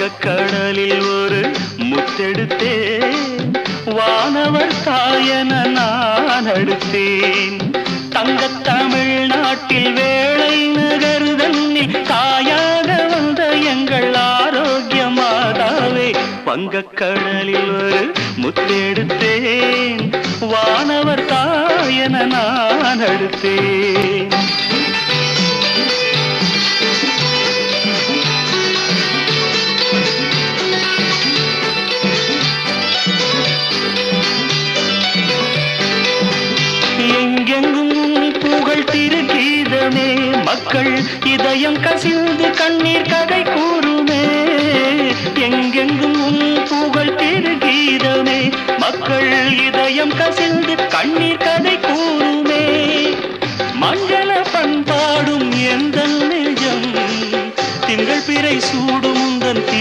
வங்கக்கடலில் ஒரு முத்தெடுத்தேன், வானவர் தாயன நான் அடுத்தேன். தங்கத் தமிழ்நாட்டில் வேளை நகருதன்னில் தாயாக வந்த எங்கள் ஆரோக்கிய மாதாவே, வங்கக்கடலில் ஒரு முத்தெடுத்தேன், வானவர் தாயன நான் அடுத்தேன். எங்கெங்கும் புகழ் திருகீதமே, மக்கள் இதயம் கசிந்து கண்ணீர் கதை கூறுமே. எங்கெங்கும் புகழ் திருகீதமே, மக்கள் இதயம் கசிந்து